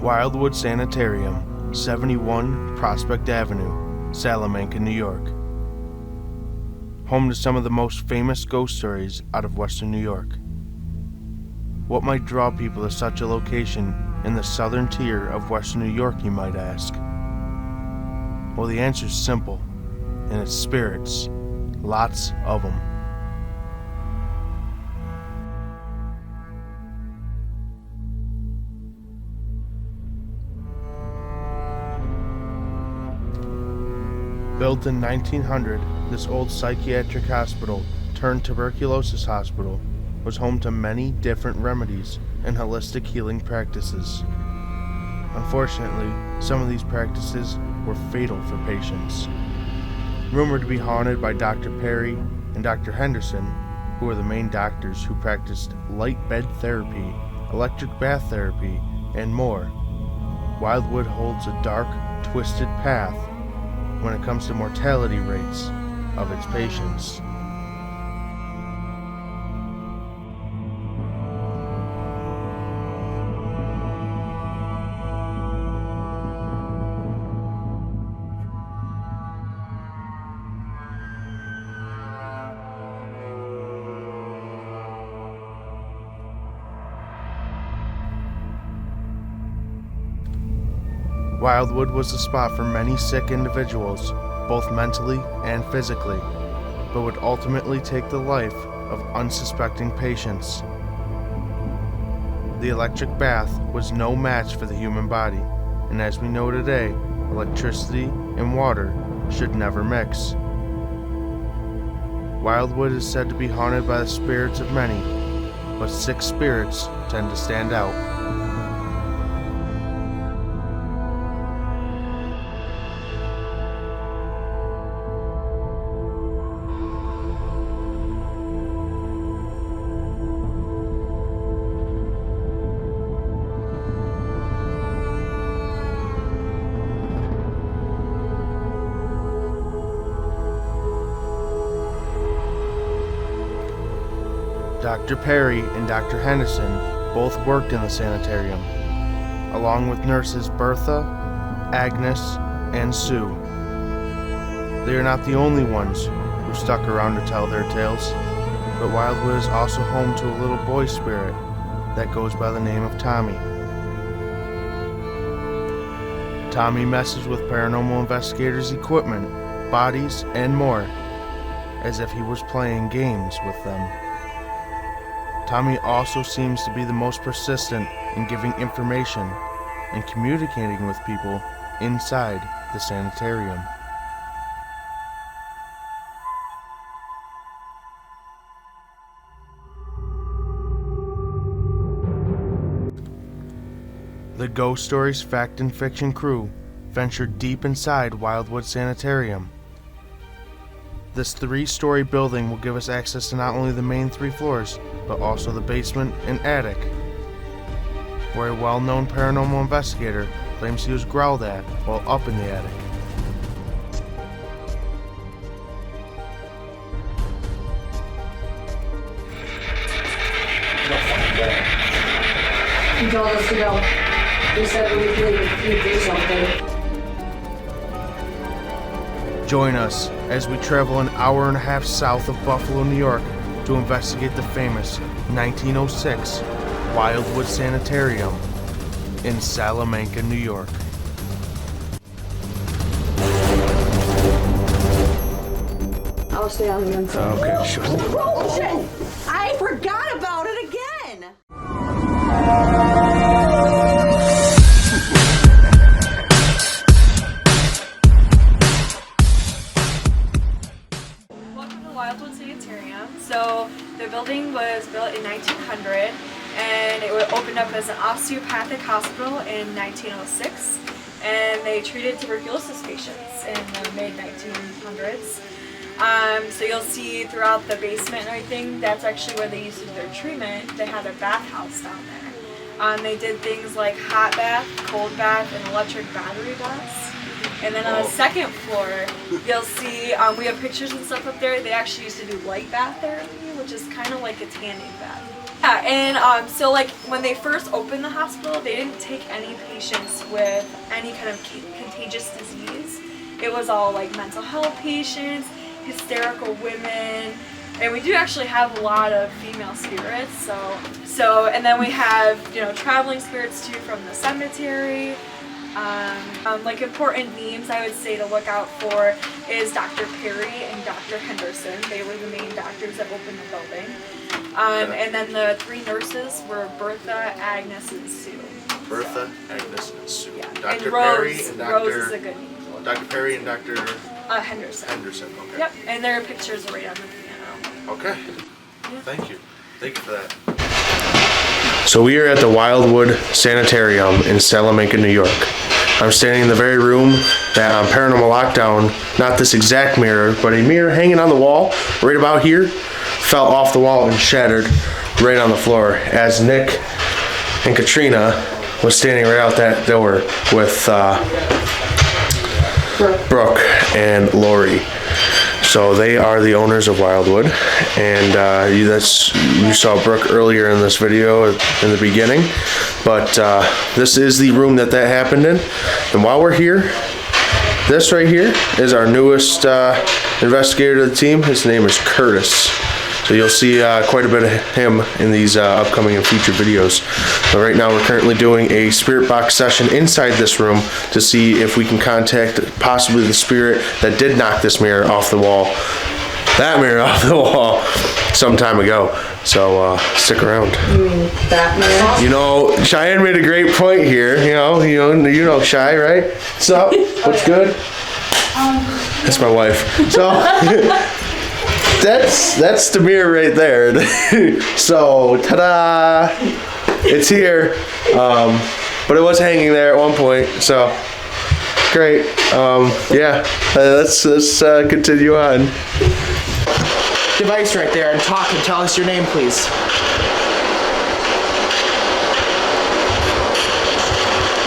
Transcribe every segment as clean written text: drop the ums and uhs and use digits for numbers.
Wildwood Sanitarium, 71 Prospect Avenue, Salamanca, New York. Home to some of the most famous ghost stories out of Western New York. What might draw people to such a location in the southern tier of Western New York, you might ask? Well, the answer's simple, and it's spirits. Lots of them. Built in 1900, this old psychiatric hospital turned tuberculosis hospital was home to many different remedies and holistic healing practices. Unfortunately, some of these practices were fatal for patients. Rumored to be haunted by Dr. Perry and Dr. Henderson, who were the main doctors who practiced light bed therapy, electric bath therapy, and more, Wildwood holds a dark, twisted path when it comes to mortality rates of its patients. Wildwood was the spot for many sick individuals, both mentally and physically, but would ultimately take the life of unsuspecting patients. The electric bath was no match for the human body, and as we know today, electricity and water should never mix. Wildwood is said to be haunted by the spirits of many, but 6 spirits tend to stand out. Dr. Perry and Dr. Henderson both worked in the sanitarium, along with nurses Bertha, Agnes, and Sue. They are not the only ones who stuck around to tell their tales, but Wildwood is also home to a little boy spirit that goes by the name of Tommy. Tommy messes with paranormal investigators' equipment, bodies, and more, as if he was playing games with them. Tommy also seems to be the most persistent in giving information and communicating with people inside the sanitarium. The Ghost Stories Fact and Fiction crew ventured deep inside Wildwood Sanitarium. This 3-story building will give us access to not only the main 3 floors, but also the basement and attic, where a well-known paranormal investigator claims he was growled at while up in the attic. He told us to go. He said we could leave if you do something. Join us as we travel an hour and a half south of Buffalo, New York to investigate the famous 1906 Wildwood Sanitarium in Salamanca, New York. I'll stay on the inside. Okay, sure. Oh, shit! I forgot about it again! Welcome to Wildwood Sanitarium. So the building was built in 1900 and it opened up as an osteopathic hospital in 1906, and they treated tuberculosis patients in the mid-1900s. So you'll see throughout the basement and everything, that's actually where they used to do their treatment. They had a bathhouse down there. They did things like hot bath, cold bath, and electric battery baths. And then on the second floor, you'll see, we have pictures and stuff up there. They actually used to do light bath therapy, which is kind of like a tanning bath. Yeah, and so like when they first opened the hospital, they didn't take any patients with any kind of contagious disease. It was all like mental health patients, hysterical women, and we do actually have a lot of female spirits. So and then we have, you know, traveling spirits too from the cemetery. Like important names I would say to look out for is Dr. Perry and Dr. Henderson. They were the main doctors that opened the building. And then the 3 nurses were Bertha, Agnes, and Sue. Bertha, Agnes, and Sue. Yeah. Dr. And Rose, Perry and Dr. Rose is a good name. Dr. Perry and Dr. Henderson. Henderson, okay. Yep, and their pictures are right on the piano. Okay. Thank you. Thank you for that. So we are at the Wildwood Sanitarium in Salamanca, New York. I'm standing in the very room that on Paranormal Lockdown, not this exact mirror, but a mirror hanging on the wall right about here, fell off the wall and shattered right on the floor as Nick and Katrina was standing right out that door with Brooke and Lori. So they are the owners of Wildwood, and you saw Brooke earlier in this video in the beginning, but this is the room that happened in. And while we're here, this right here is our newest investigator to the team. His name is Curtis. So you'll see quite a bit of him in these upcoming and future videos. But right now we're currently doing a spirit box session inside this room to see if we can contact possibly the spirit that did knock this mirror off the wall. That mirror off the wall some time ago. So stick around. You mean that mirror? You know, Cheyenne made a great point here. You know, Shy, right? What's up? What's good? That's my wife. So. That's the mirror right there. So, ta-da! It's here. But it was hanging there at one point. So, great. Yeah. Let's continue on. Device right there and talk and tell us your name, please.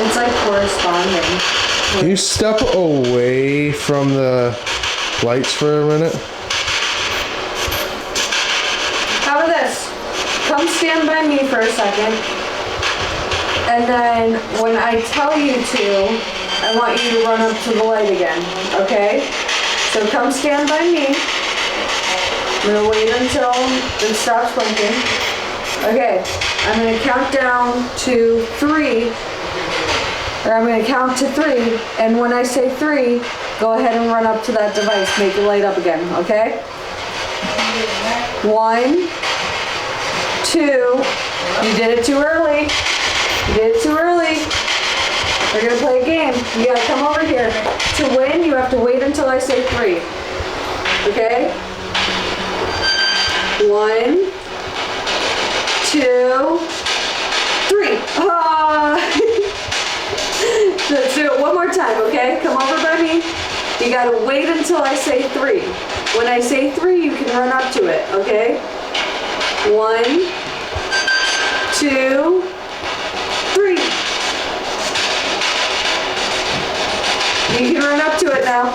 It's like corresponding. Can you step away from the lights for a minute? How about this? Come stand by me for a second. And then when I tell you to, I want you to run up to the light again, okay? So come stand by me. I'm gonna wait until it stops blinking. Okay, I'm gonna count down to 3. Or I'm gonna count to 3, and when I say 3, go ahead and run up to that device, make it light up again, okay? 1, 2, you did it too early. You did it too early. We're gonna play a game. You gotta come over here. To win, you have to wait until I say 3. Okay? 1, 2, 3. Let's do it one more time, okay? Come over by me. You gotta wait until I say 3. When I say 3, you can run up to it, okay? 1, 2, 3. You can run up to it now.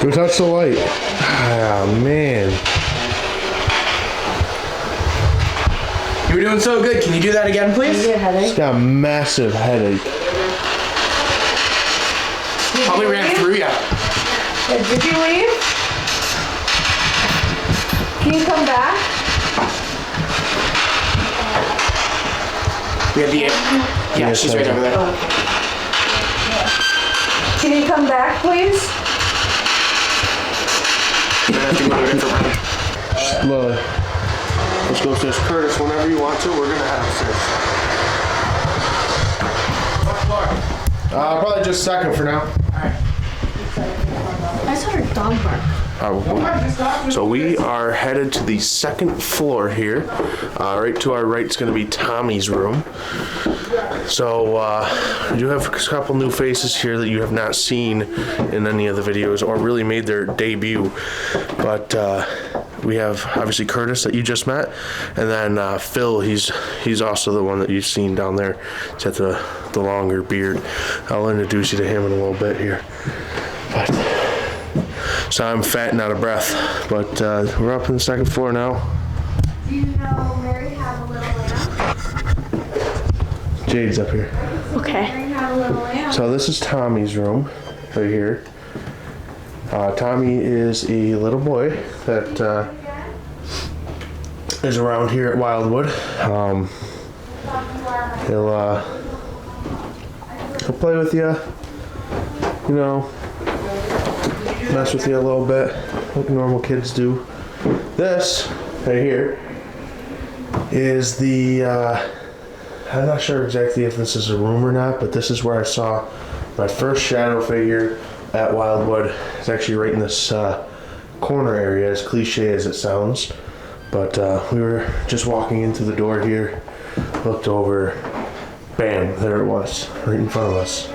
Go touch the light. Ah, man. You were doing so good. Can you do that again, please? You get a headache? It's got a massive headache. Probably ran through ya. Did you leave? Can you come back? We have the... Yeah, she's right over there. Can you come back, please? We're gonna have to go to a different room. Slowly. Let's go upstairs. Curtis, whenever you want to, we're gonna head upstairs. What floor? Probably just second for now. I saw her dog bark. So we are headed to the second floor here. Right to our right is going to be Tommy's room. So we do have a couple new faces here that you have not seen in any of the videos or really made their debut. But we have obviously Curtis that you just met, and then Phil. He's also the one that you've seen down there. He's got the longer beard. I'll introduce you to him in a little bit here. But so I'm fat and out of breath, but we're up on the second floor now. Do you know Mary? have a little lamp. Jade's up here. Okay. Have a little lamp. So this is Tommy's room, right here. Tommy is a little boy that is around here at Wildwood. He'll play with you, you know, mess with you a little bit, like normal kids do. This right here is the, I'm not sure exactly if this is a room or not, but this is where I saw my first shadow figure at Wildwood. It's actually right in this corner area, as cliche as it sounds. But we were just walking into the door here, looked over, bam, there it was, right in front of us.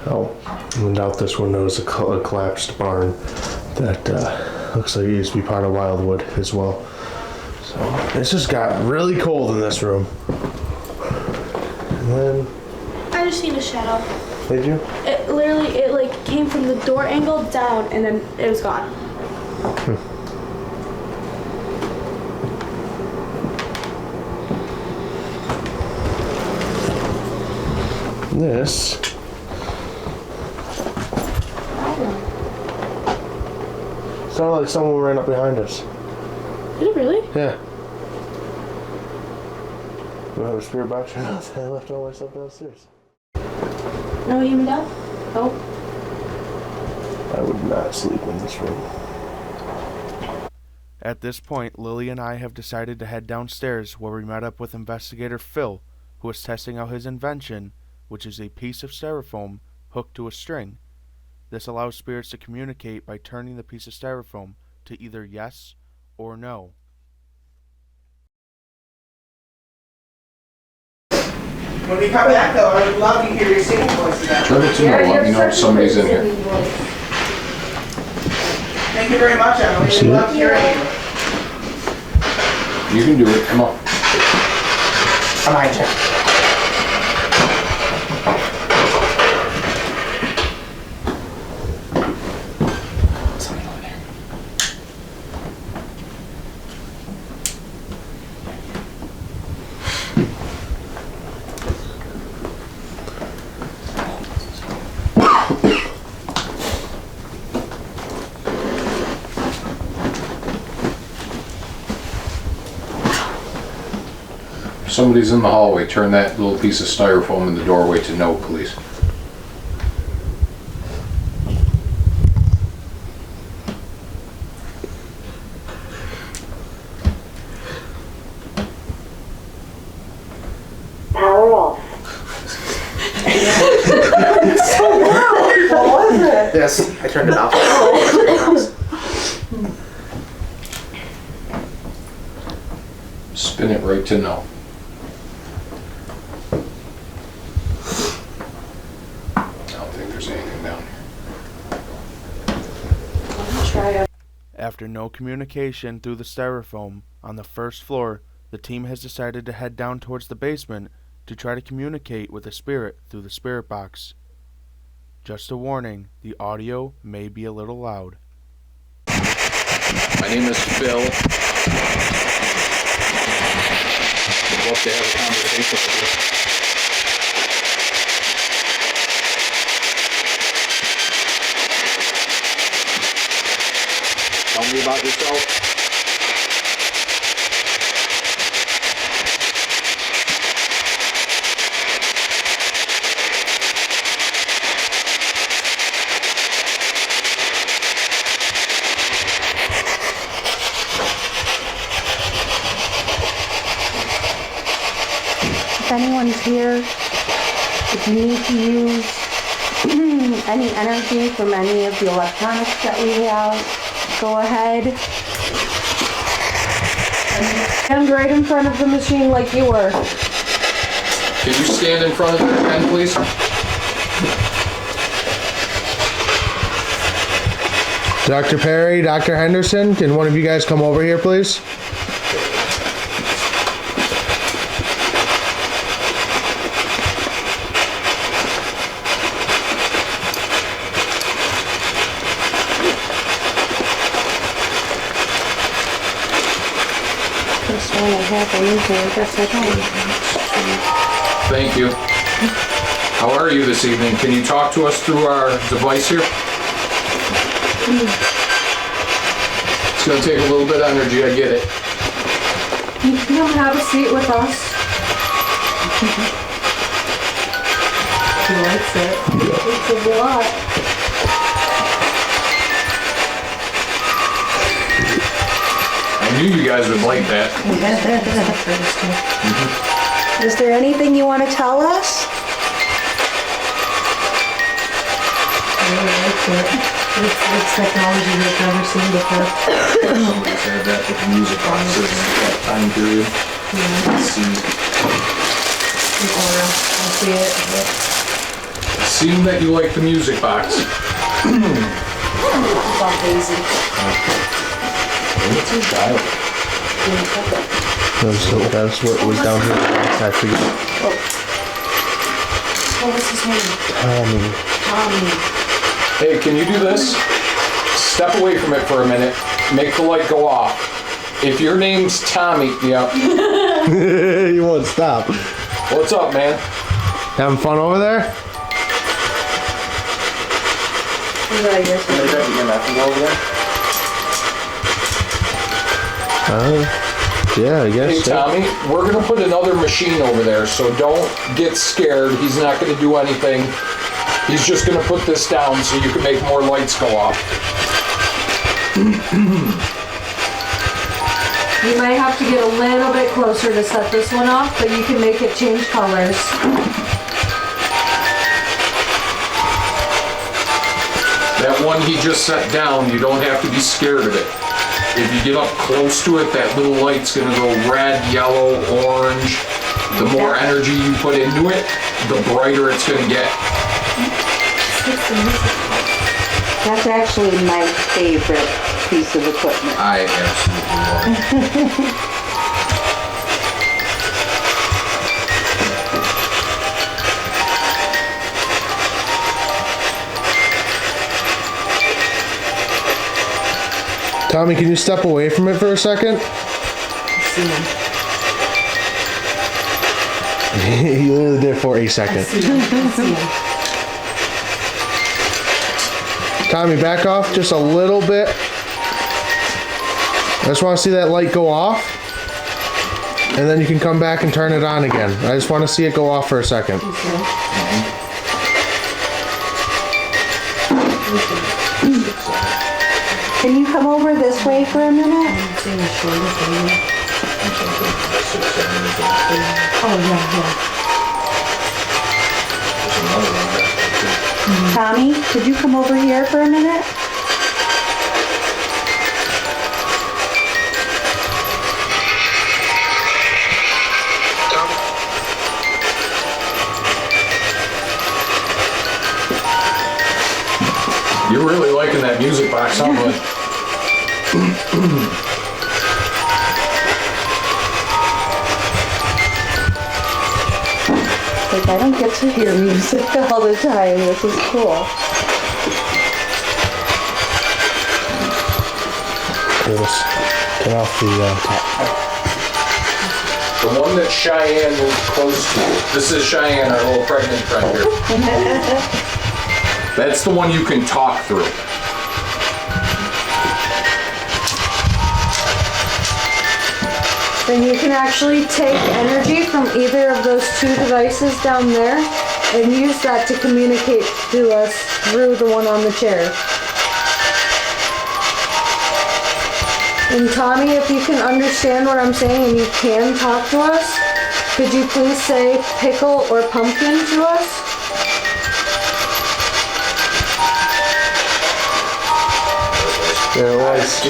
Oh, and out this window is a collapsed barn that looks like it used to be part of Wildwood as well. So it's just got really cold in this room. And then, I just seen a shadow. did you? It literally, it like came from the door angle down and then it was gone. This sounded like someone ran up behind us. Did it really? Yeah. Do I have a spirit box or not? I left all my stuff downstairs. No human down? Oh. I would not sleep in this room. At this point, Lily and I have decided to head downstairs where we met up with investigator Phil, who is testing out his invention, which is a piece of styrofoam hooked to a string. This allows spirits to communicate by turning the piece of styrofoam to either yes or no. When we come back though, I would love to hear your singing voice again. Turn it to me, let me know if somebody's in here. Thank you very much, Emily. We'd love to hear it. You can do it, come on. I'm behind you. If somebody's in the hallway, turn that little piece of styrofoam in the doorway to no, please. Power off. What was it? Yes, I turned it off. Spin it right to no. I don't think there's anything down here. After no communication through the styrofoam on the first floor, the team has decided to head down towards the basement to try to communicate with the spirit through the spirit box. Just a warning, the audio may be a little loud. My name is Phil. I'd love to have a conversation with you. Tell me about yourself. If anyone's here, if you need to use any energy from any of the electronics that we have, go ahead. Stand right in front of the machine like you were. Can you stand in front of the pen, please? Dr. Perry, Dr. Henderson, can one of you guys come over here, please? one I have anything. I guess I don't. Thank you. How are you this evening? Can you talk to us through our device here? It's gonna take a little bit of energy, I get it. You can have a seat with us. He likes it. It's a lot. I knew you guys would like that. Is there anything you want to tell us? It's technology we've never seen before. Always had that with music boxes in that time period. See. I'll see it. Seemed that you like the music box. It's all hazy. It's a dial. That's what was down here. I forget. What was his name? Tommy. Hey, can you do this? Step away from it for a minute. Make the light go off. If your name's Tommy, yeah. You won't stop. What's up, man? Having fun over there? Yeah, I guess. Hey, Tommy, we're gonna put another machine over there, so don't get scared. He's not gonna do anything. He's just gonna put this down so you can make more lights go off. You might have to get a little bit closer to set this one off, but you can make it change colors. That one he just set down, you don't have to be scared of it. If you get up close to it, that little light's gonna go red, yellow, orange. The more energy you put into it, the brighter it's gonna get. That's actually my favorite piece of equipment. I absolutely love it. Tommy, can you step away from it for a second? You literally did for a second. Tommy, back off just a little bit. I just want to see that light go off. And then you can come back and turn it on again. I just want to see it go off for a second. Can you come over this way for a minute? Tommy, could you come over here for a minute? You're really liking that music box, huh, bud? Like, I don't get to hear music all the time. This is cool. Get off the top. The one that Cheyenne was close to. This is Cheyenne, our little pregnant friend here. That's the one you can talk through. Then you can actually take energy from either of those two devices down there and use that to communicate to us through the one on the chair. And Tommy, if you can understand what I'm saying and you can talk to us, could you please say pickle or pumpkin to us? There it was.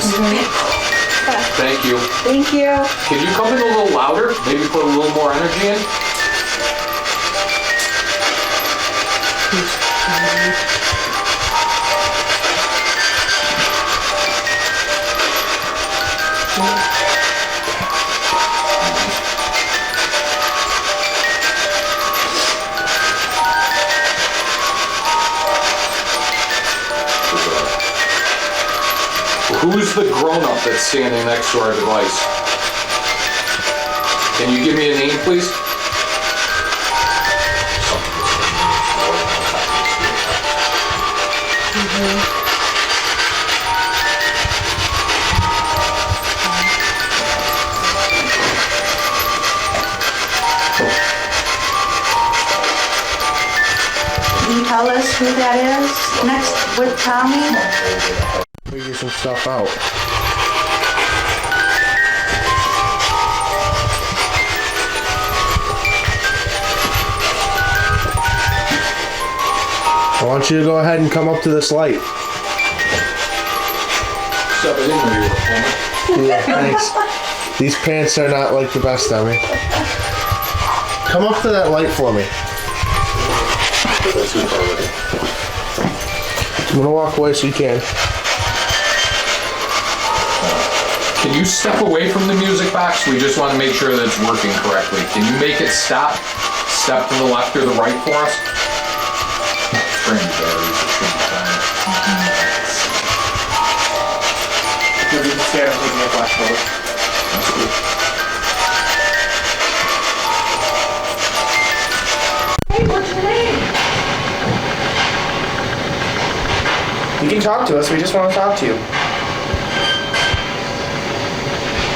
Thank you. Thank you. Can you come in a little louder? Maybe put a little more energy in? Who's the grown-up that's standing next to our device? Can you give me a name, please? Can you tell us who that is next with Tommy? Figure some stuff out. I want you to go ahead and come up to this light. So, I didn't know you were a plumber. Yeah, thanks. These pants are not like the best on me. Come up to that light for me. I'm gonna walk away so you can. Can you step away from the music box? We just want to make sure that it's working correctly. Can you make it stop? Step to the left or the right for us? Bring the batteries, it should be fine. You'll be scared of taking a flash photo. That's cool. Hey, what's your name? You can talk to us, we just want to talk to you.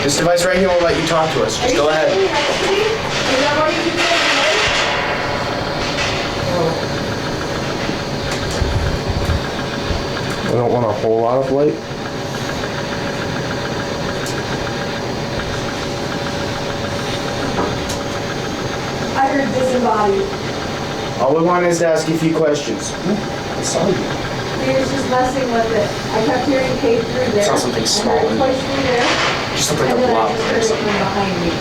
This device right here will let you talk to us. Just go ahead. Is that what you do? I don't want a whole lot of light. I heard disembodied. All we want is to ask you a few questions. I saw you. He was just messing with it. I kept hearing Kate through there. Saw something small. I heard twice through there. Just look like And a then I blob just or heard it something. from behind me.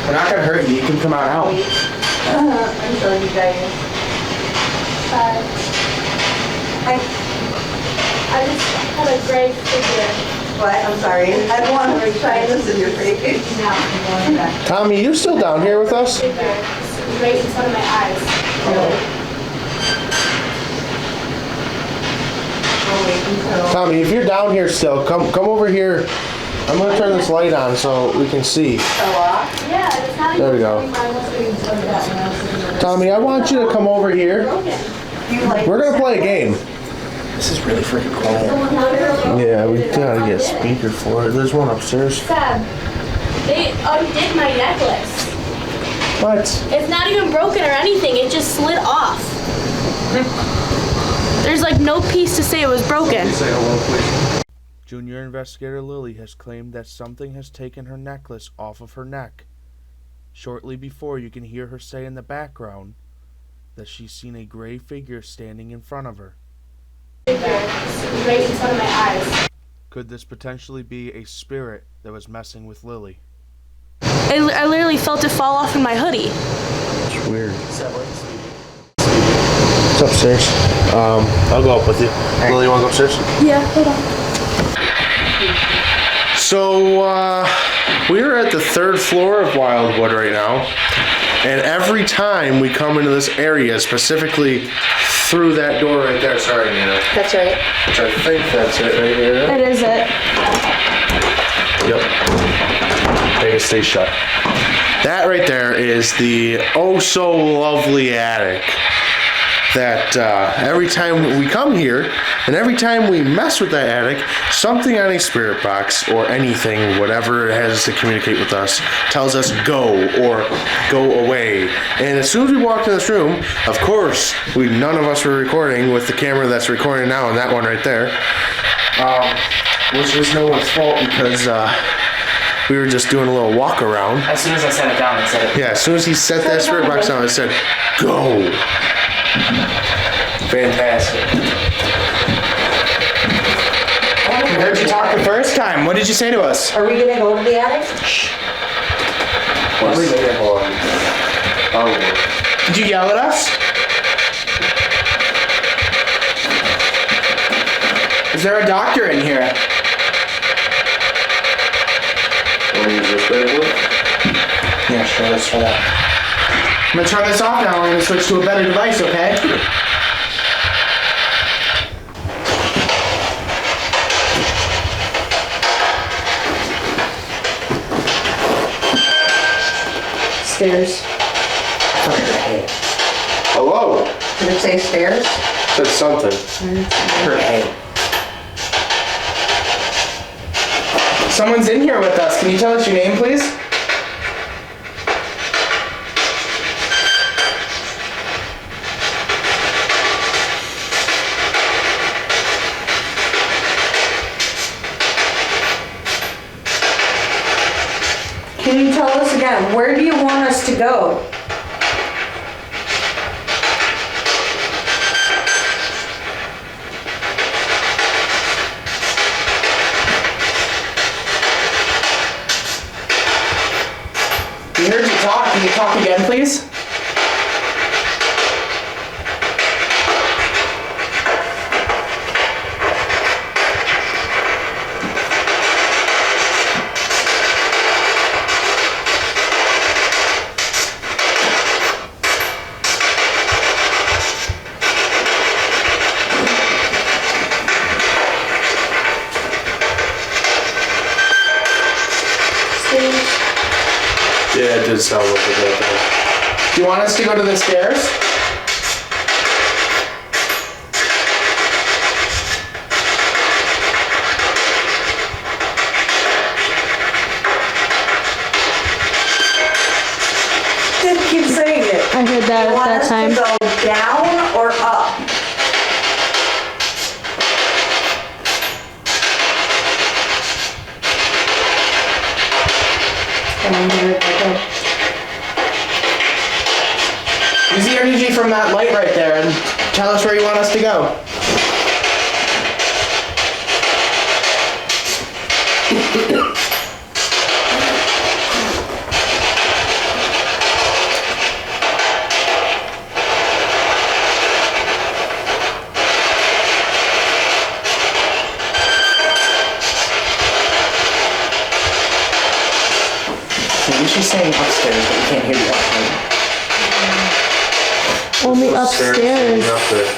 We're not gonna hurt you, you can come on out. I'm sorry, you guys. I just had a great figure. What? I'm sorry. I don't want to try this in your face. Now I'm going back. Tommy, you still down here with us? Figure. It's right in front of my eyes. Tommy, if you're down here still, come over here. I'm gonna turn this light on so we can see. Yeah, it's not There we go. Tommy, I want you to come over here. We're gonna play a game. This is really freaking quiet. Yeah, we gotta get a speaker for it. There's one upstairs. Fab, they undid my necklace. What? It's not even broken or anything, it just slid off. There's like no piece to say it was broken. Say hello, please. Junior Investigator Lily has claimed that something has taken her necklace off of her neck. Shortly before, you can hear her say in the background that she's seen a gray figure standing in front of her. Right in front of my eyes. Could this potentially be a spirit that was messing with Lily? I literally felt it fall off in my hoodie. It's weird. It's upstairs. I'll go up with you. Lily, you wanna go upstairs? Yeah, hold on. So, we're at the 3rd floor of Wildwood right now, and every time we come into this area, specifically through that door right there, sorry, Nina. That's right. Which I think that's it right here. It is it. Yep. Make it stay shut. That right there is the oh so lovely attic that every time we come here and every time we mess with that attic, something on a spirit box or anything, whatever it has to communicate with us, tells us go or go away. And as soon as we walked in this room, of course, none of us were recording with the camera that's recording now and that one right there, which was no one's fault because we were just doing a little walk around. As soon as I set it down, it said it. Yeah, as soon as he set that spirit box down, it said, go. Fantastic. We heard you talk the first time. What did you say to us? Are we gonna go to the attic? Did you yell at us? Is there a doctor in here? Yeah, sure, let's try that. I'm gonna turn this off now. I'm gonna switch to a better device, okay? Stairs. Hello? Did it say stairs? Said something. Someone's in here with us. Can you tell us your name, please? Can you tell us again, where do you want us to go? We heard you talk. Can you talk again, please? Yeah, it did sound like a bad thing. Do you want us to go to the stairs? Just keep saying it. I heard that You at want that us time. to go down or up? Use the energy from that light right there and tell us where you want us to go. Maybe she's saying upstairs, but we can't hear you upstairs. Only upstairs Up there.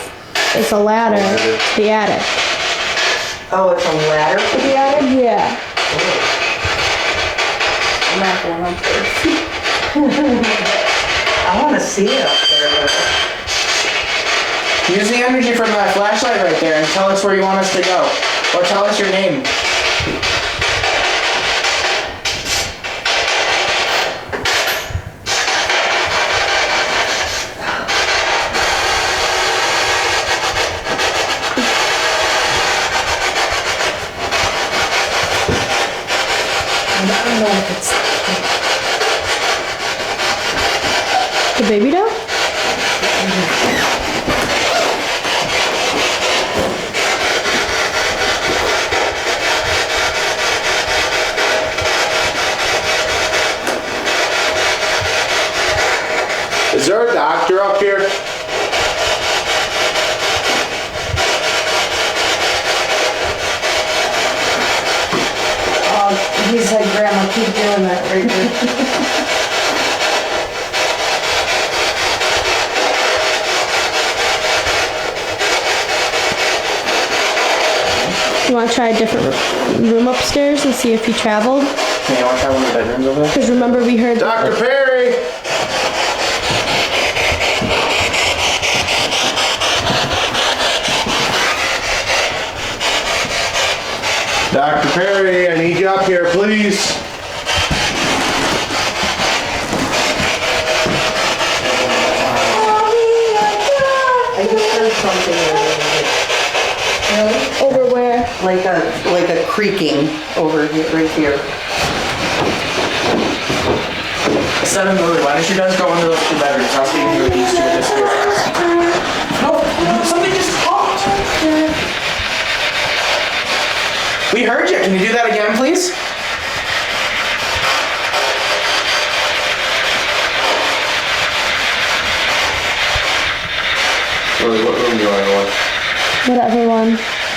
is a ladder to the attic. Oh, it's a ladder to the attic? Yeah. I'm not going up there. I want to see it up there. Use the energy from that flashlight right there and tell us where you want us to go. Or tell us your name. The baby doll? Is there a doctor up here? He said, Grandma, keep doing that right there. You want to try a different room upstairs and see if he traveled? Yeah, you want to try one of the bedrooms over there? Because remember we heard... Dr. Perry! Dr. Perry, I need you up here, please. I just heard something. Over where? Like a creaking over here, right here. Instead of moving, why don't you guys go into those two bedrooms? I'll speak to you with these two at this house. No, something just popped. We heard you. Can you do that again, please? What room do you want to go in? Whatever one.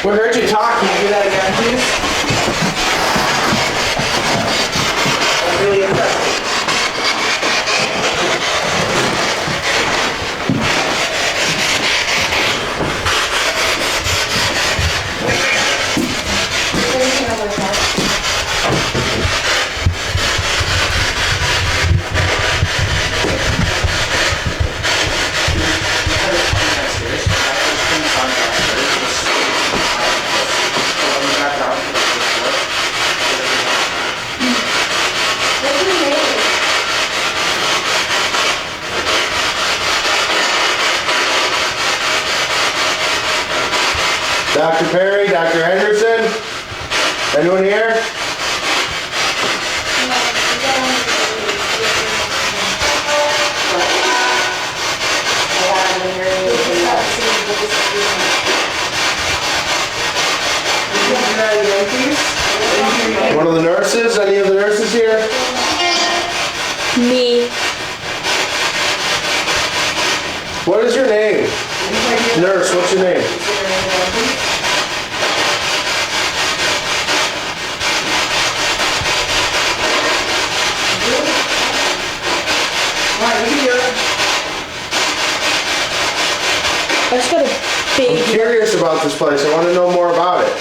We heard you talk. Can you do that again, please? I'm really impressed. Dr. Perry, Dr. Henderson? Anyone here? One of the nurses? Any of the nurses here? Me. What is your name? Nurse, what's your name? That's got a I'm big. curious about this place. I want to know more about it.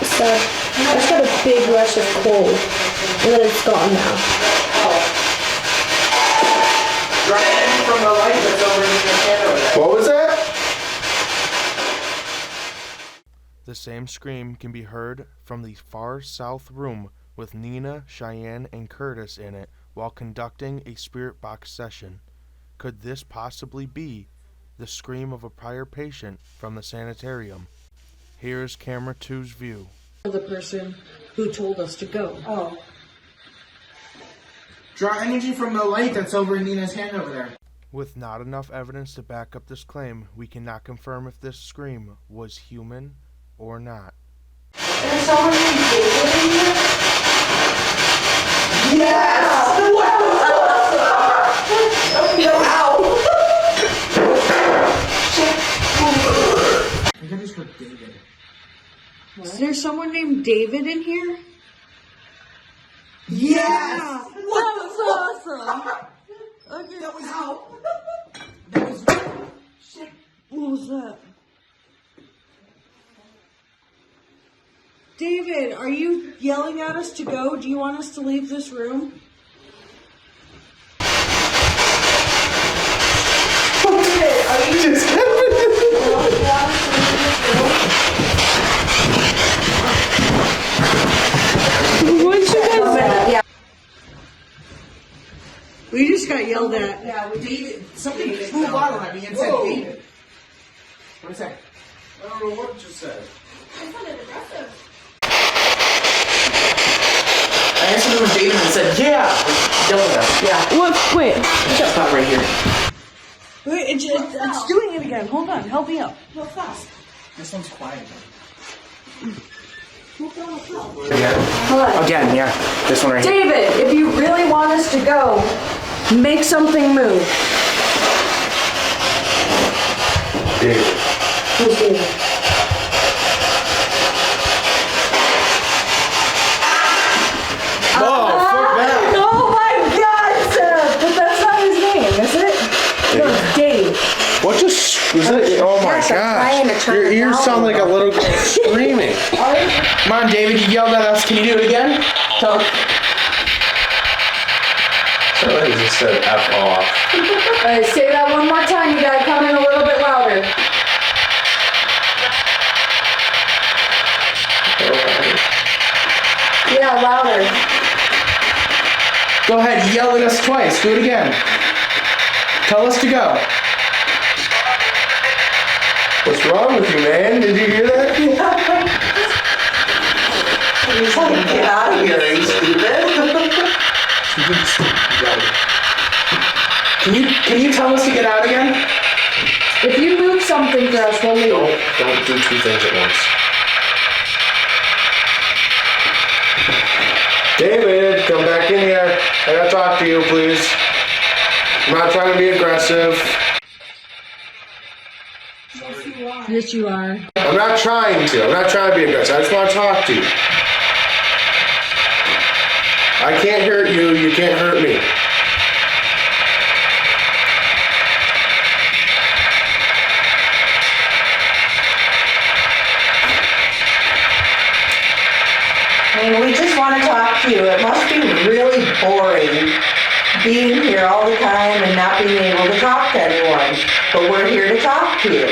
So, that's got a big rush of cold, and then it's gone now. From the light that's over in your hand over there. What was that? The same scream can be heard from the far south room with Nina, Cheyenne, and Curtis in it while conducting a spirit box session. Could this possibly be the scream of a prior patient from the sanitarium? Here's camera 2's view. The person who told us to go. Oh. Draw energy from the light that's over in Nina's hand over there. With not enough evidence to back up this claim, we cannot confirm if this scream was human or not. There's someone named David in here? Yes! I think I just heard David. Is there someone named David in here? Yes! That was awesome. Okay. That was how. What was that? David, are you yelling at us to go? Do you want us to leave this room? We just got yelled at. Yeah, we David. Something flew out at me and said David. What did it say? I don't know what it just said. I answered it was David and said, yeah! Yelling at us. Yeah. What? Wait. Stop right here. Wait, it's doing it again. Hold on, help me up. Real fast. This one's quiet again. Hello. Again, yeah. This one right here. David, if you really want us to go, make something move. David. Who's David? Oh, fuck that. Oh my God, Seth! But that's not his name, is it? No, it's Dave. What just was that? Oh my Gosh, I'm trying to gosh. turn Your it ears down. sound like a little girl screaming. Come on, David, you yelled at us. Can you do it again? Tell us. Somebody just said F off. Alright, say that one more time. You gotta come in a little bit louder. Yeah, louder. Go ahead, yell at us twice. Do it again. Tell us to go. What's wrong with you, man? Did you hear that? Get out of here, are you stupid? Can you tell us to get out again? If you move something for us, we'll leave. Don't do two things at once. David, come back in here. I gotta talk to you, please. I'm not trying to be aggressive. Yes, you are. I'm not trying to. I'm not trying to be aggressive. I just want to talk to you. I can't hurt you. You can't hurt me. I mean, we just want to talk to you. It must be really boring being here all the time and not being able to talk to anyone. But we're here to talk to you.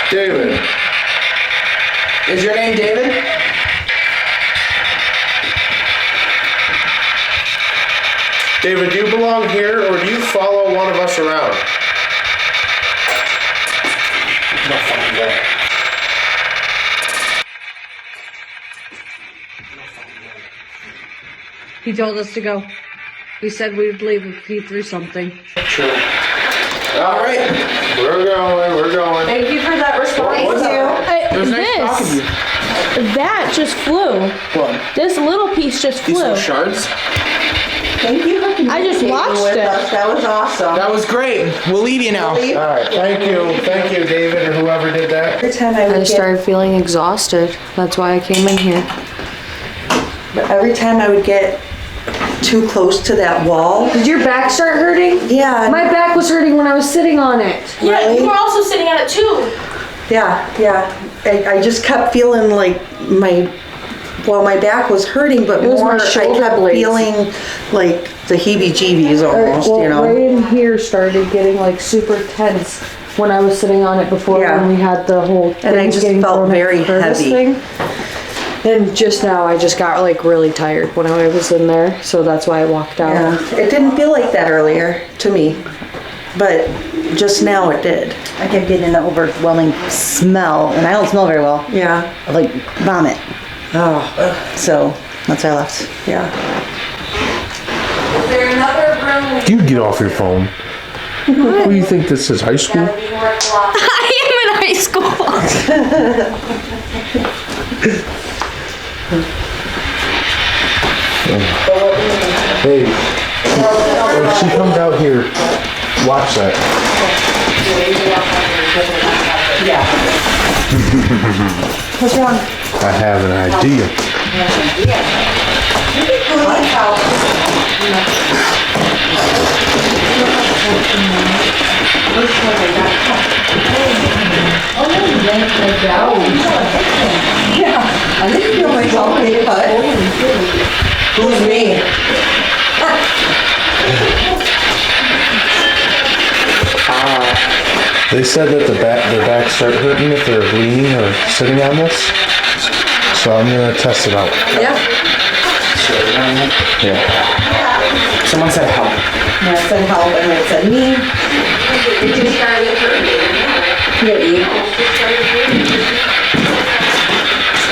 David, Is your name David? David, do you belong here or do you follow one of us around? No fucking way. He told us to go. He said we'd leave if he threw something. True. All right. We're going. Thank you for that response. What's up? It was nice talking to you. That just flew. What? This little piece just These flew. little shards? Thank you for I just communicating watched with it. us. That was awesome. That was great. We'll leave you now. All right, thank you, David, or whoever did that. Every time I I would just get, started feeling exhausted. That's why I came in here. every time I would get too close to that wall. Did your back start hurting? Yeah. My back was hurting when I was sitting on it. Yeah, Really? you were also sitting on it too. Yeah. I just kept feeling like my back was hurting, but It was my more I shoulder kept blades. feeling like the heebie-jeebies almost, Well, you know. right in here started getting like super tense when I was sitting on it before Yeah. when we had the whole And I things just getting felt thrown at very the furnace heavy. thing. And just now I just got like really tired when I was in there, so that's why I walked out. Yeah. It didn't feel like that earlier to me, but just now it did. I kept getting an overwhelming smell, and I don't smell very well, Yeah. of like vomit. Oh, So that's why I left. yeah. Is there another room? You get off your phone. What do you think this is, high school? I am in high school. Hey, when she comes out here, watch that. What's wrong? I have an idea. I didn't feel myself getting cut. Who's me? They said that their backs start hurting if they're leaning or sitting on this. So I'm gonna test it out. Yeah. Yeah. Someone said help. Yeah, it said help and it said me.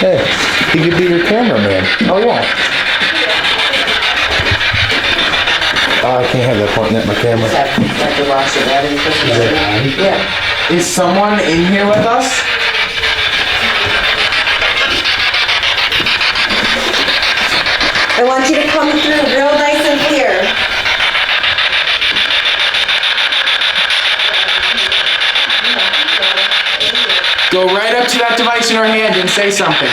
Hey, he could be your cameraman. Oh, yeah. Oh, I can't have that pointing at my camera. Yeah. Is someone in here with us? I want you to come through real nice and clear. Go right up to that device in her hand and say something.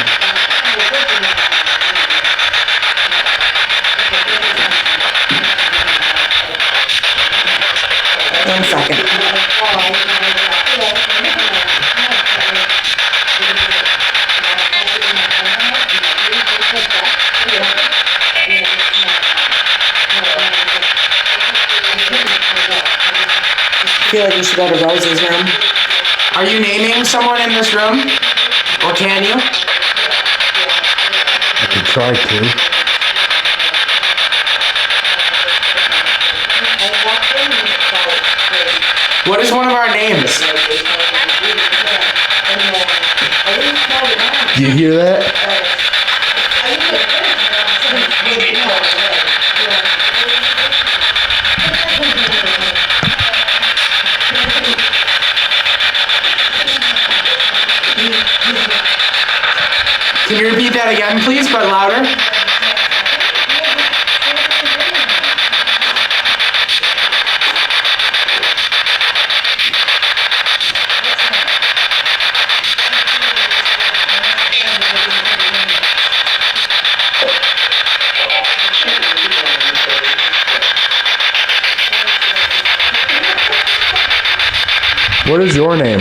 One second. I feel like we should go to Rose's room. Are you naming someone in this room? Or can you? I can try to. What is one of our names? Do you hear that? Can you repeat that again, please, but louder? What is your name?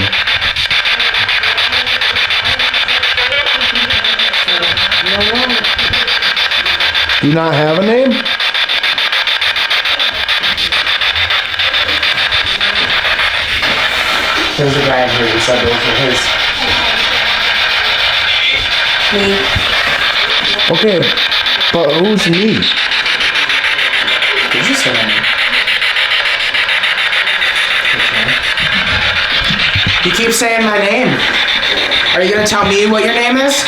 Do you not have a name? There's a guy in here who said those were his. Me. Okay, but who's me? Did you say my name? Okay. You keep saying my name. Are you gonna tell me what your name is?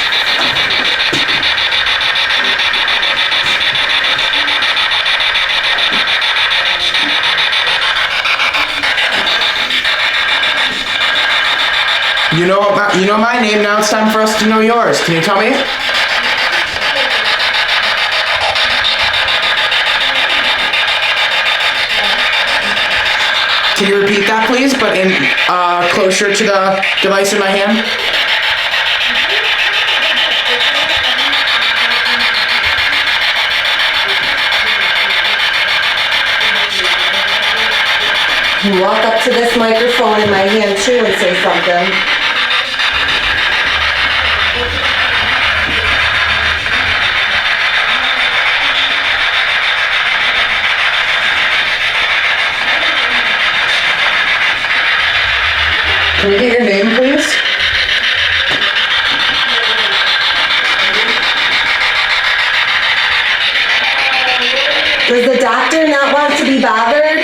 You know my name, now it's time for us to know yours. Can you tell me? Can you repeat that, please, but in closer to the device in my hand? You walk up to this microphone in my hand too and say something. Can I get your name, please? Does the doctor not want to be bothered?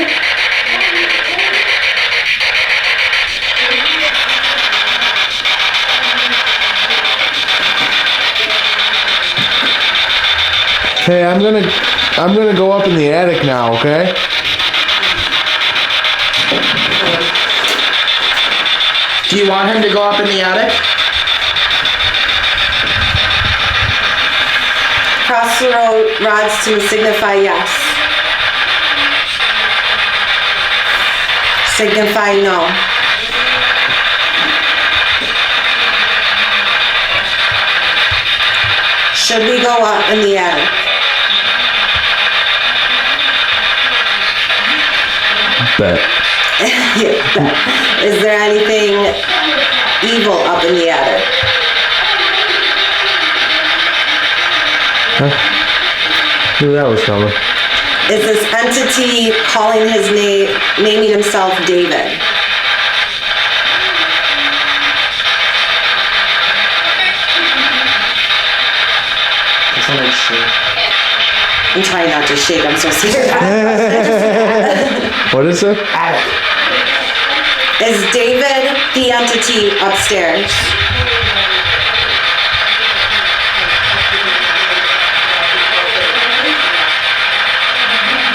Hey, I'm gonna go up in the attic now, okay? Do you want him to go up in the attic? Cross the rods to signify yes. Signify no. Should we go up in the attic? Bet. Yeah, bet. Is there anything evil up in the attic? Knew that was coming. Is this entity calling his name, naming himself David? I'm trying not to shake, I'm so scared. What is it? Attic. Is David the entity upstairs?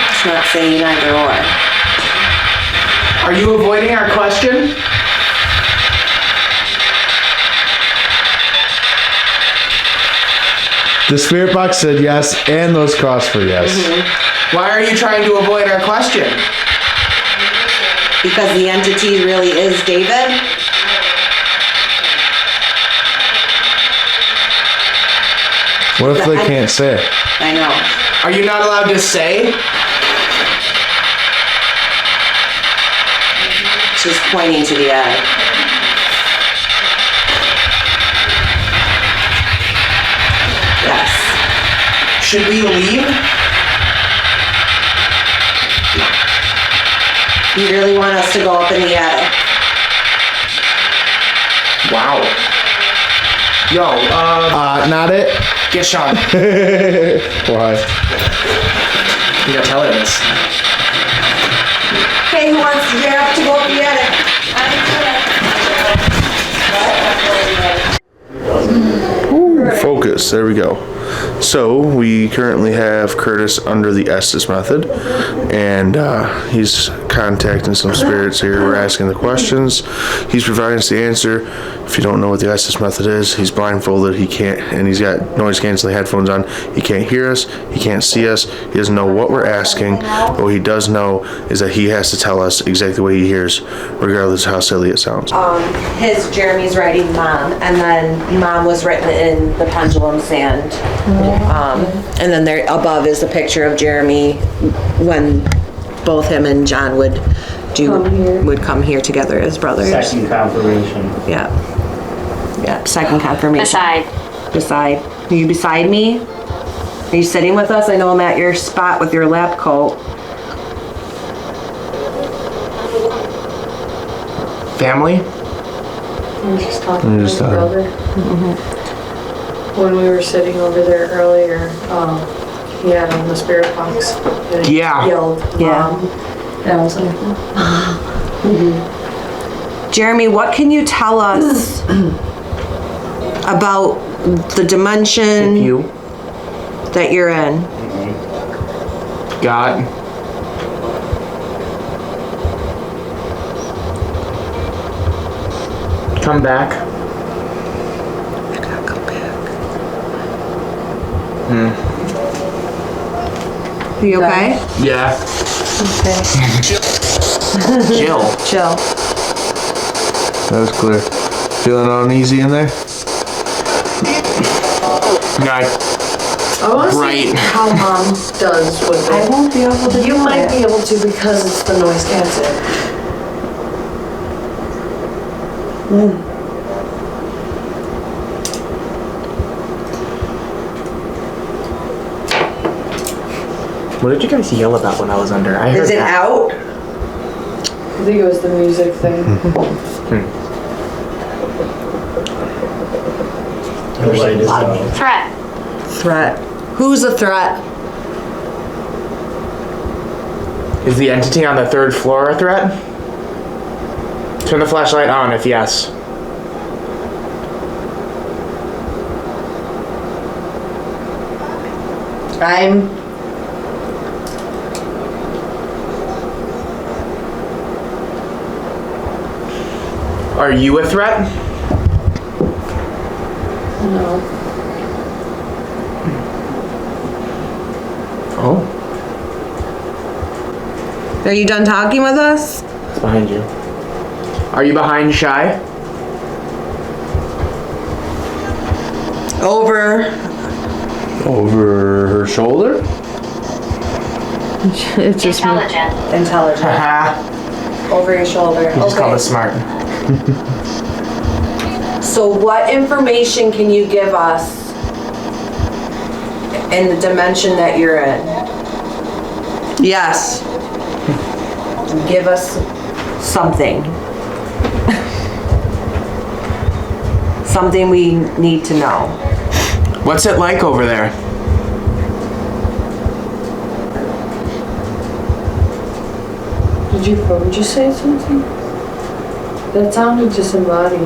It's not saying either or. Are you avoiding our question? The spirit box said yes, and those crossed for yes. Mm-hmm. Why are you trying to avoid our question? Because the entity really is David? What if they can't say it? I know. Are you not allowed to say? She's pointing to the attic. Yes. Should we leave? You really want us to go up in the attic? Wow. Yo, Not it. get Sean. Why? You gotta tell her this. Okay, who wants to get up to go up the attic? Focus. There we go. So we currently have Curtis under the Estes method, and he's contacting some spirits here. We're asking the questions. He's providing us the answer. If you don't know what the Estes method is, he's blindfolded. He can't, and he's got noise canceling headphones on. He can't hear us. He can't see us. He doesn't know what we're asking. But what he does know is that he has to tell us exactly what he hears, regardless of how silly it sounds. Jeremy's writing Mom, and then Mom was written in the pendulum sand. And then there above is a picture of Jeremy when both him and John would come here together as brothers. Second confirmation. Yeah. Yeah, second confirmation. Beside. Are you beside me? Are you sitting with us? I know I'm at your spot with your lab coat. Family? I'm just talking to his brother. when we were sitting over there earlier, he had on the spirit box. And he Yeah. yelled, Yeah. And I was like, Jeremy, what can you tell us about the dimension You that you're in? got. Come back. I gotta come back. Are you okay? Yeah. Okay. Chill. Chill. That was clear. Feeling uneasy in there? No, I want to Right. see how mom does with I it. won't be able to You do might it. be able to because it's the noise canceling. what did you guys yell about when I was under? I heard Is it that. out? I think it was the music thing. There's a lot of music. Threat. Who's a threat? Is the entity on the 3rd floor a threat? Turn the flashlight on if yes. Are you a threat? No. Oh, Are you done talking with us? it's behind you. Are you behind Shy? Over. Over her shoulder? It's just Intelligent. Haha. Over your shoulder. You just called Okay. us smart. So what information can you give us in the dimension that you're in? Yes. Give us something. Something we need to know. What's it like over there? Would you say something? That sounded disembodied.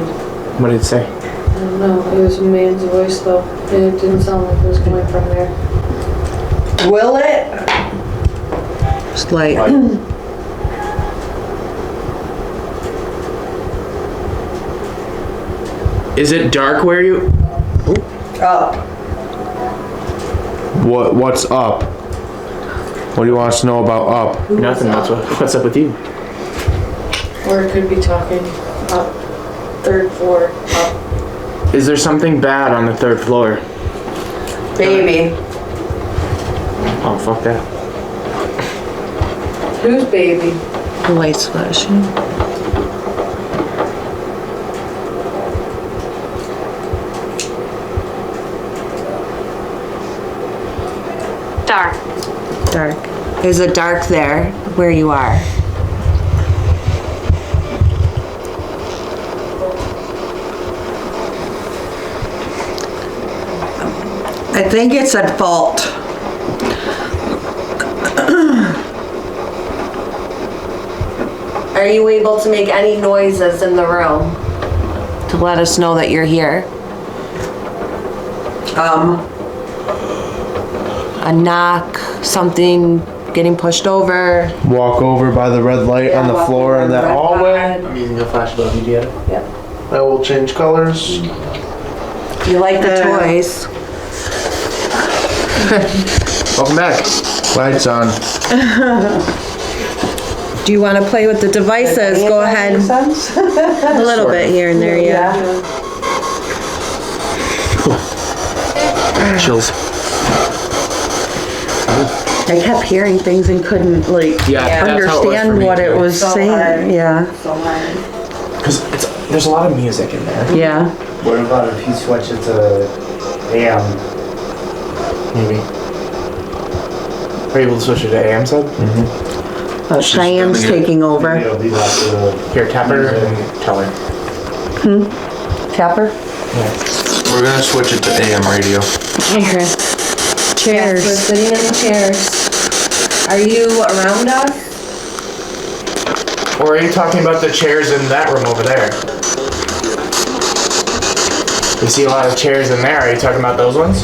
What did it say? I don't know. It was a man's voice though. And it didn't sound like it was coming from there. Will it? Just like. Is it dark where you? Up. What's up? What do you want us to know about up? Nothing. What's up with you? Or it could be talking up. 3rd floor up. Is there something bad on the 3rd floor? Baby. Oh, fuck that. Who's baby? The light's flashing. Dark. Dark. Is it dark there where you are? I think it's at fault. Are you able to make any noises in the room to let us know that you're here? A knock, something getting pushed over. Walk over by the red light on the walk floor over in the that red hallway. light. I'm using a flash above you, do you get it? Yep. I will change colors. You like the toys? Welcome back. Lights on. Do you want to play with the devices? Go ahead. A little bit here and there, yeah. Chills. I kept hearing things and couldn't like Yeah, that's how it was for understand me, what it too. was saying. Yeah. Because there's a lot of music in there. Yeah. What about if you switch it to AM? Maybe. Are you able to switch it to AM sub? Cheyenne's taking over. It'll be like Here, tap her and tell her. Tapper? Yeah. We're gonna switch it to AM radio. Okay. Chairs. We're sitting in the chairs. Are you around us? Or are you talking about the chairs in that room over there? We see a lot of chairs in there. Are you talking about those ones?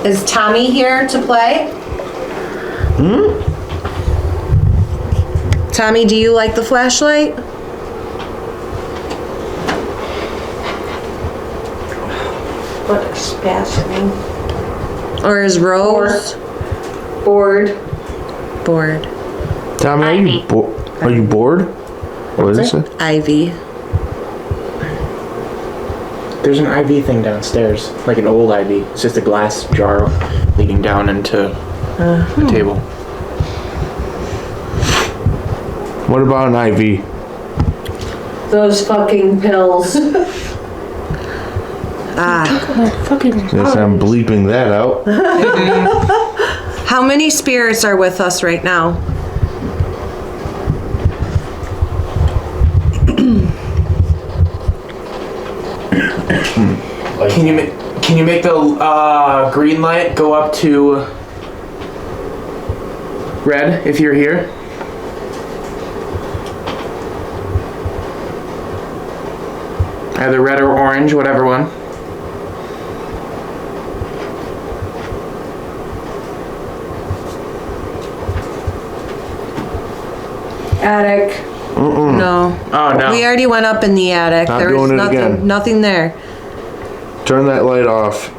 Is Tommy here to play? Tommy, do you like the flashlight? What is spasming? Or is Rose? Bored. Bored. Tommy, are you bored? What is it? Ivy. There's an IV thing downstairs, like an old IV. It's just a glass jar leading down into a table. What about an IV? Those fucking pills. Yes, I'm bleeping that out. How many spirits are with us right now? Can you make the green light go up to red if you're here? Either red or orange, whatever one. Attic. No. Oh no. We already went up in the attic. Not There was doing it again. nothing there. Turn that light off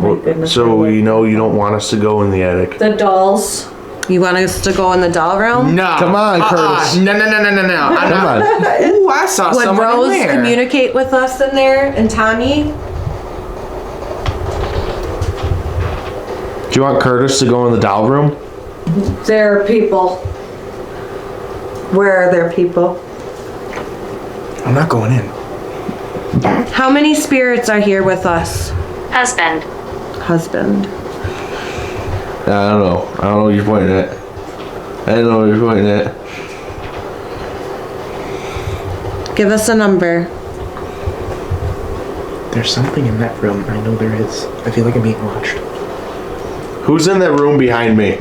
so we know you don't want us to go in the attic. The dolls. You want us to go in the doll room? No. Come on, Curtis. No. I'm Come not. on. Ooh, I saw Would someone Rose in there. communicate with us in there and Tommy? Do you want Curtis to go in the doll room? There are people. Where are there people? I'm not going in. How many spirits are here with us? Husband. Husband. I don't know. I don't know what you're pointing at. I don't know what you're pointing at. Give us a number. There's something in that room. I know there is. I feel like I'm being watched. Who's in that room behind me?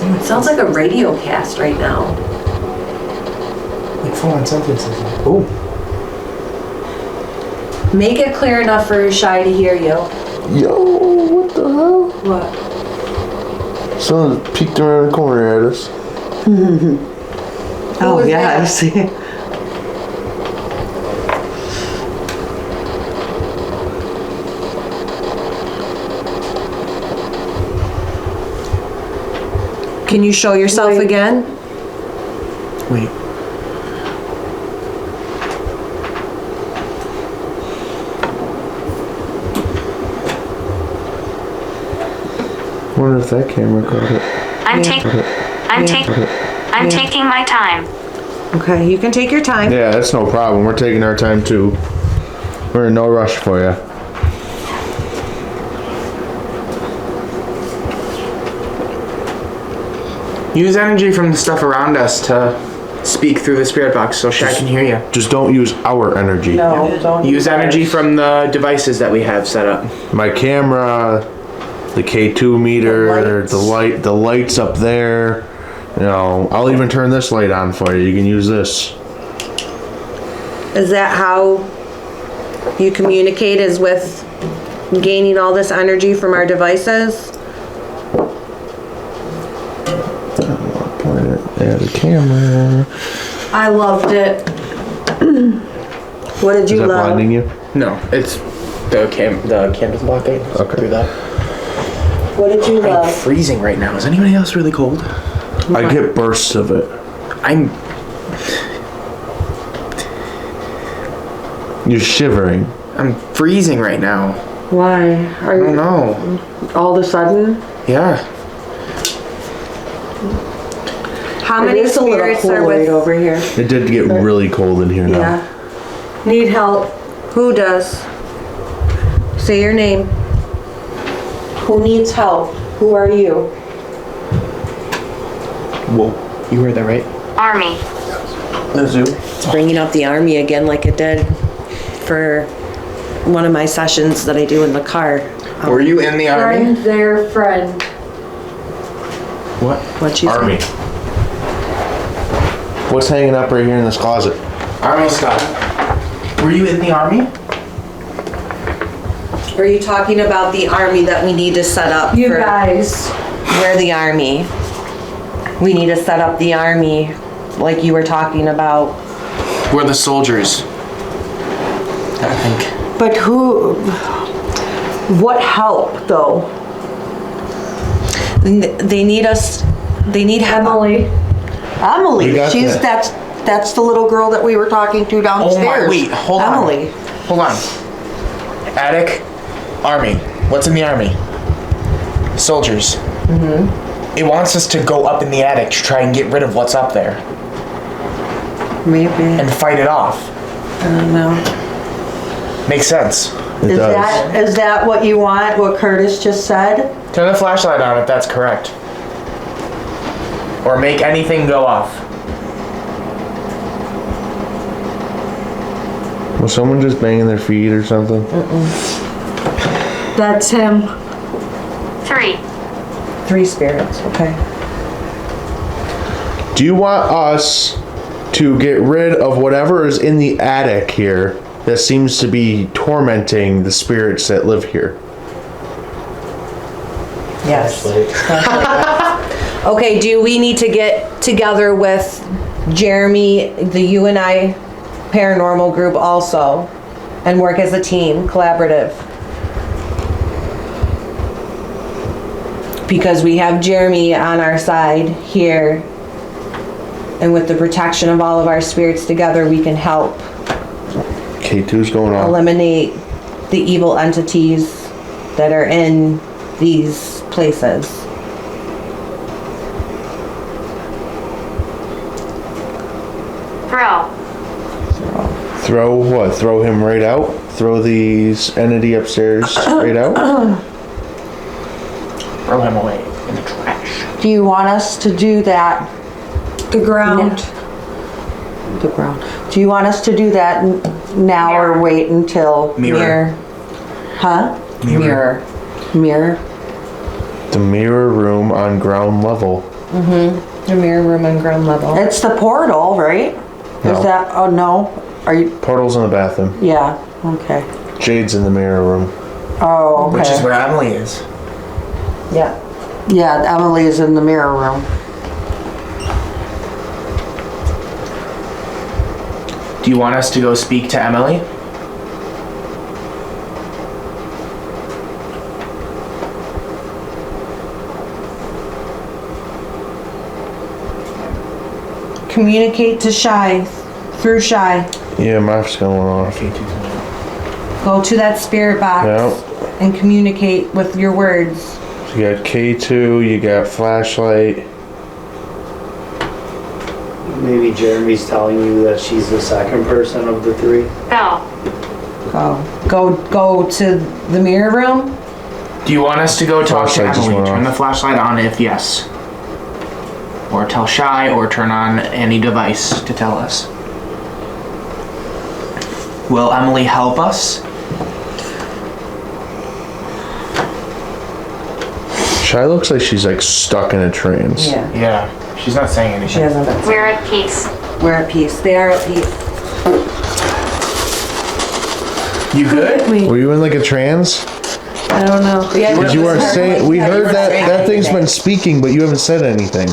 It sounds like a radio cast right now. Like full on sentences. Ooh. Make it clear enough for Shy to hear you. Yo, what the hell? What? Someone peeked around the corner at us. Oh yeah, I see. Can you show yourself again? Wait. Wonder if that camera caught it. I'm taking my time. Okay, you can take your time. Yeah, that's no problem. We're taking our time too. We're in no rush for you. Use energy from the stuff around us to speak through the spirit box so Shy can hear you. Just don't use our energy. No, don't. Use energy from the devices that we have set up. My camera, the K2 meter, the lights up there. You know, I'll even turn this light on for you. You can use this. Is that how you communicate, is with gaining all this energy from our devices? Point it at the camera. I loved it. What did you Is that love? blinding you? No, it's the canvas blocking. Okay. Through that. What did you I'm love? freezing right now. Is anybody else really cold? I get bursts of it. You're shivering. I'm freezing right now. Why? I don't know. All of a sudden? Yeah. How many spirits are with? Over here. It did get really cold in here now. Yeah. Need help. Who does? Say your name. Who needs help? Who are you? Whoa. You heard that right? Army. The zoo. It's bringing up the army again like it did for one of my sessions that I do in the car. Were you in the army? Friend, their friend. What? What'd you Army. say? What's hanging up right here in this closet? Army stuff. Were you in the army? Are you talking about the army that we need to set up? You guys. We're the army. We need to set up the army like you were talking about. We're the soldiers. I think. But what help though? They need us, they need Emily. Emily, We got she's, that. that's the little girl that we were talking to Oh downstairs. my, wait, hold on. Emily. Hold on. Attic, army. What's in the army? Soldiers. Mm-hmm. It wants us to go up in the attic to try and get rid of what's up there. Maybe. And fight it off. I don't know. Makes sense. It does. Is that what you want, what Curtis just said? Turn the flashlight on if that's correct. Or make anything go off. Was someone just banging their feet or something? That's him. 3. 3 spirits, okay. Do you want us to get rid of whatever is in the attic here that seems to be tormenting the spirits that live here? Yes. Okay, do we need to get together with Jeremy, the UNI paranormal group also, and work as a team, collaborative? Because we have Jeremy on our side here, and with the protection of all of our spirits together, we can help K2's going on. eliminate the evil entities that are in these places. Throw. Throw what? Throw him right out? Throw these entity upstairs right out? Throw him away in the trash. Do you want us to do that? The ground. The ground. Do you want us to do that now or wait until? Mirror. Huh? Mirror. Mirror? The mirror room on ground level. The mirror room on ground level. It's the portal, right? No. Is that, oh no? Are you, Portal's in the bathroom. yeah, okay. Jade's in the mirror room. Oh, okay. Which is where Emily is. Yeah. Yeah, Emily is in the mirror room. Do you want us to go speak to Emily? Communicate to Shy, through Shy. Yeah, mouth's going off. Go to that spirit box Yeah. and communicate with your words. So you got K2, you got flashlight. Maybe Jeremy's telling you that she's the second person of the 3. Go. Go to the mirror room. Do you want us to go talk to Flashlight just Emily? went Turn off. the flashlight on if yes. Or tell Shy, or turn on any device to tell us. Will Emily help us? Shy looks like she's like stuck in a trance. Yeah. Yeah, she's not saying anything. She hasn't been. We're at peace. We're at peace. They are at peace. You good? Were you in like a trance? I don't know. Because you weren't saying, we heard weren't that saying that thing's anything. been speaking, but you haven't said anything.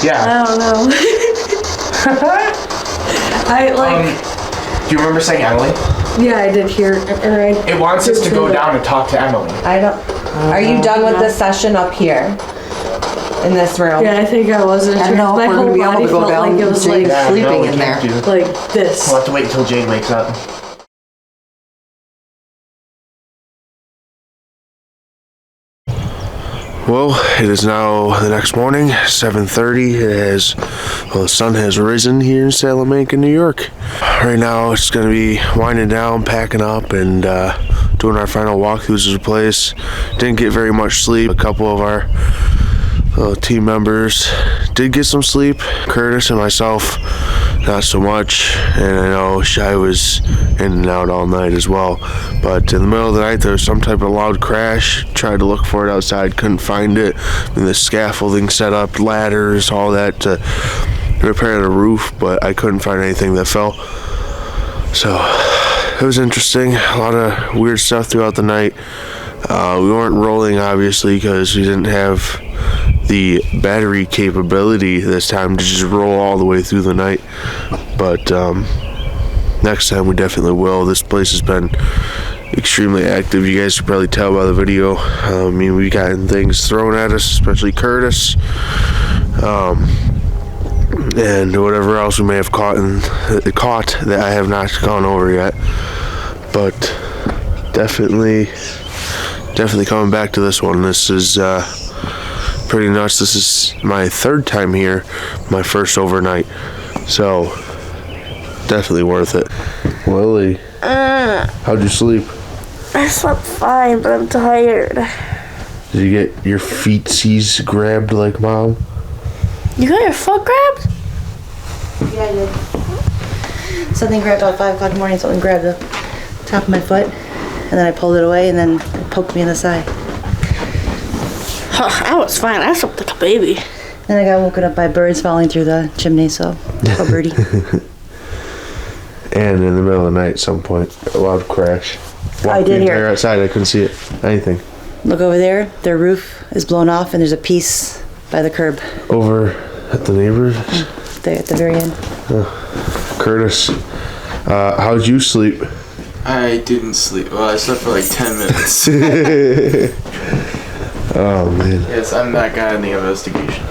Yeah. I don't know. I like. Do you remember saying Emily? Yeah, I did hear. Or I It wants us to did go say down and talk to Emily. I don't. Are you done with the session up here? In this room? Yeah, I think I wasn't. I don't know if My we're whole gonna be able body to go felt down like it was and like, Yeah, sleeping we in can't there. do- like this. We'll have to wait until Jade wakes up. Well, it is now the next morning, 7:30. The sun has risen here in Salamanca, New York. Right now, it's going to be winding down, packing up, and doing our final walkthroughs of the place. Didn't get very much sleep. A couple of our team members did get some sleep. Curtis and myself, not so much. And I know Shai was in and out all night as well. But in the middle of the night, there was some type of loud crash. Tried to look for it outside, couldn't find it. And the scaffolding set up, ladders, all that to repair the roof, but I couldn't find anything that fell. So it was interesting. A lot of weird stuff throughout the night. We weren't rolling, obviously, because we didn't have the battery capability this time to just roll all the way through the night. But next time we definitely will. This place has been extremely active. You guys can probably tell by the video. I mean, we gotten things thrown at us, especially Curtis. And whatever else we may have caught that I have not gone over yet. But definitely coming back to this one. This is pretty nuts. This is my third time here, my first overnight. So definitely worth it. Lily, how'd you sleep? I slept fine, but I'm tired. Did you get your feetsies grabbed like Mom? You got your foot grabbed? Yeah, I did. Something grabbed about 5 o'clock in the morning, something grabbed the top of my foot, and then I pulled it away, and then it poked me in the side. I was fine. I slept like a baby. Then I got woken up by birds falling through the chimney, so poor birdie. And in the middle of the night at some point, a loud crash. I did hear it. Outside, I couldn't see it. Anything. Look over there, their roof is blown off, and there's a piece by the curb. Over at the neighbors? There, at the very end. Curtis, how'd you sleep? I didn't sleep. Well, I slept for like 10 minutes. Oh, man. Yes, I'm that guy in the investigation.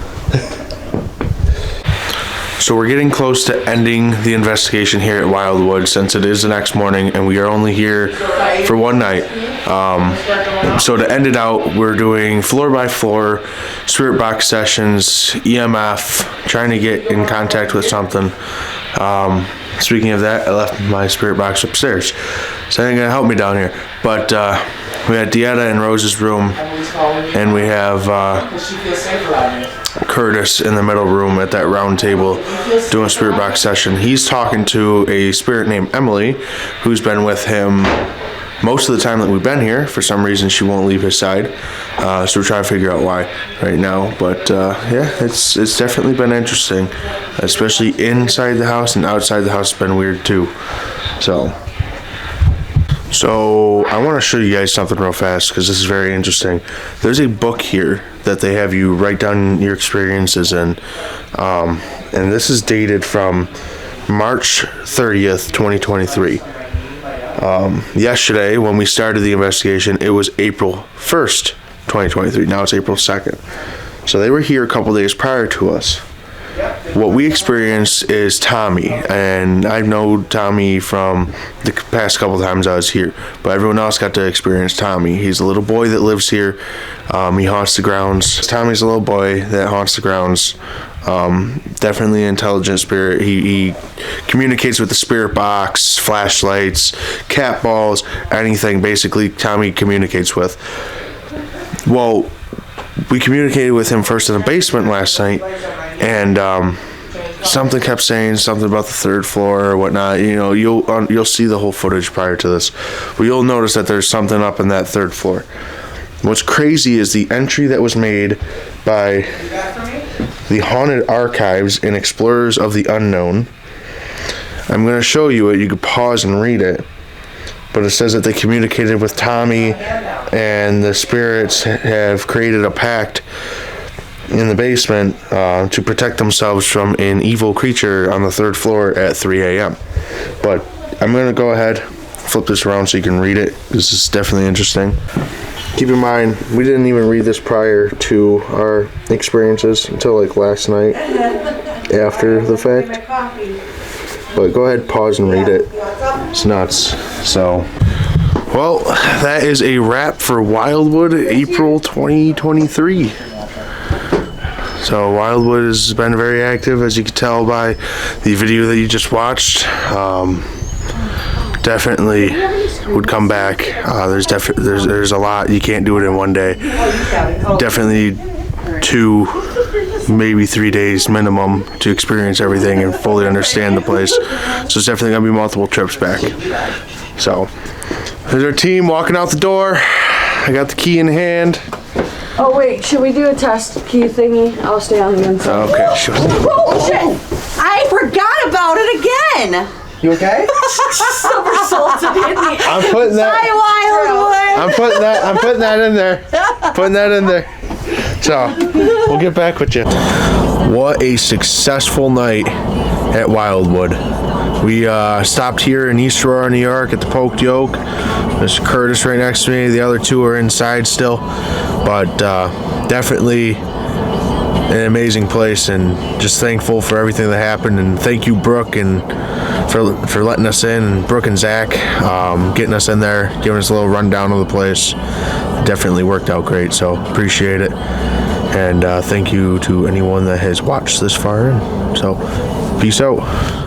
So we're getting close to ending the investigation here at Wildwood, since it is the next morning and we are only here for one night. So to end it out, we're doing floor by floor spirit box sessions, EMF, trying to get in contact with something. Speaking of that, I left my spirit box upstairs, so it ain't gonna help me down here. But we had Dieta in Rose's room, and we have Curtis in the middle room at that round table doing a spirit box session. He's talking to a spirit named Emily, who's been with him most of the time that we've been here. For some reason, she won't leave his side, so we're trying to figure out why right now. But yeah, it's definitely been interesting, especially inside the house, and outside the house has been weird too. So I want to show you guys something real fast, because this is very interesting. There's a book here that they have you write down your experiences in, and this is dated from March 30th, 2023. Yesterday, when we started the investigation, it was April 1st, 2023. Now it's April 2nd. So they were here a couple days prior to us. What we experienced is Tommy, and I know Tommy from the past couple times I was here, but everyone else got to experience Tommy. He's a little boy that lives here. He haunts the grounds. Tommy's a little boy that haunts the grounds. Definitely an intelligent spirit. He communicates with the spirit box, flashlights, cat balls, anything basically Tommy communicates with. Well, we communicated with him first in the basement last night, and something kept saying something about the third floor or whatnot. You know, you'll see the whole footage prior to this, but you'll notice that there's something up in that third floor. What's crazy is the entry that was made by the Haunted Archives and Explorers of the Unknown. I'm going to show you it. You can pause and read it. But it says that they communicated with Tommy, and the spirits have created a pact in the basement to protect themselves from an evil creature on the third floor at 3 a.m. But I'm going to go ahead, flip this around so you can read it. This is definitely interesting. Keep in mind, we didn't even read this prior to our experiences until like last night after the fact. But go ahead, pause and read it. It's nuts. So Well, that is a wrap for Wildwood, April 2023. So Wildwood has been very active, as you can tell by the video that you just watched. Definitely would come back. There's a lot. You can't do it in one day. Definitely need 2, maybe 3 days minimum to experience everything and fully understand the place. So it's definitely gonna be multiple trips back. So there's our team walking out the door. I got the key in hand. Oh wait, should we do a test key thingy? I'll stay on the inside. Okay, sure. Oh shit! I forgot about it again. You okay? Silver salted in the I'm putting that. I'm putting that in there. Putting that in there. So we'll get back with you. What a successful night at Wildwood. We stopped here in East Aurora, New York at the Poked Yoke. There's Curtis right next to me. The other 2 are inside still, but definitely an amazing place, and just thankful for everything that happened. And thank you, Brooke, and for letting us in, and Brooke and Zach getting us in there, giving us a little rundown of the place. It definitely worked out great, so appreciate it. And thank you to anyone that has watched this far in. So peace out.